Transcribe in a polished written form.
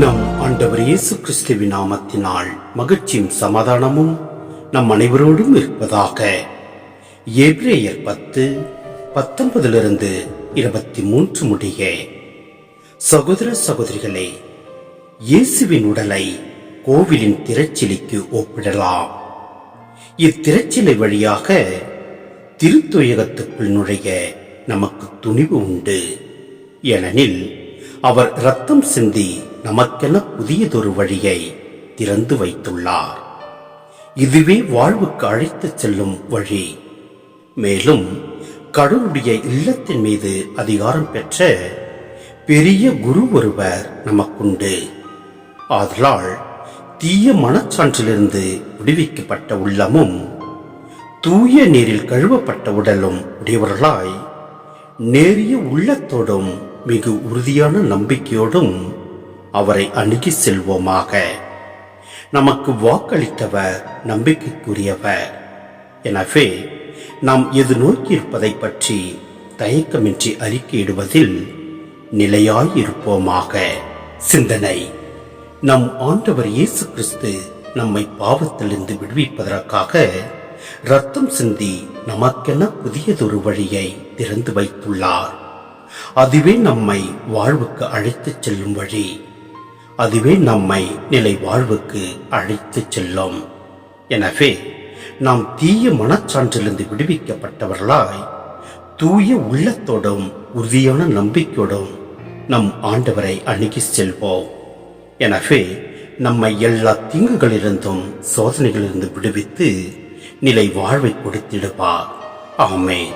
நம் ஆண்டவர் இயேசு கிறிஸ்துவின் நாமத்தினால் மகிழ்ச்சியும் சமாதானமும் நம் அனைவரோடும் இருப்பதாக. எபிரேயர் 10:19-23 முடிய. சகோதர சகோதரிகளே, இயேசுவின் உடலை கோவிலின் திரைச்சிலைக்கு ஒப்பிடலாம். இத்திரைச்சிலை வழியாக திருத்துயகத்துக்குள் நுழைய நமக்கு துணிவு உண்டு. ஏனெனில் அவர் இரத்தம் சிந்தி நமக்கென புதியதொரு வழியை திறந்து வைத்துள்ளார். இதுவே வாழ்வுக்கு அழைத்துச் செல்லும் வழி. மேலும் கடவுளுடைய இல்லத்தின் மீது அதிகாரம் பெற்ற பெரிய குரு ஒருவர் நமக்குண்டு. ஆதலால் தீய மனச்சான்றிலிருந்து விடுவிக்கப்பட்ட உள்ளமும் தூய நீரில் கழுவப்பட்ட உடலும் உடையவர்களாய் நேரிய உள்ளத்தோடும் மிக உறுதியான நம்பிக்கையோடும் அவரை அணுகி செல்வோமாக. நமக்கு வாக்களித்தவர் நம்பிக்கைக்குரியவர். எனவே நாம் எது நோக்கியிருப்பதை பற்றி தயக்கமின்றி அறிக்கையிடுவதில் நிலையாயிருப்போமாக. சிந்தனை: நம் ஆண்டவர் இயேசு கிறிஸ்து நம்மை பாவத்திலிருந்து விடுவிப்பதற்காக இரத்தம் சிந்தி நமக்கென புதியதொரு வழியை திறந்து வைத்துள்ளார். அதுவே நம்மை வாழ்வுக்கு அழைத்துச் செல்லும் வழி. அதுவே நம்மை நிலை வாழ்வுக்கு அழைத்துச் செல்லும். எனவே நாம் தீய மனச்சான்றிலிருந்து விடுவிக்கப்பட்டவர்களாய் தூய உள்ளத்தோடும் உறுதியான நம்பிக்கையோடும் நம் ஆண்டவரை அணுகி செல்வோம். எனவே நம்மை எல்லா தீங்குகளிலிருந்தும் சோதனைகளிலிருந்து விடுவித்து நிலை வாழ்வை கொடுத்திடுவார். ஆமென்.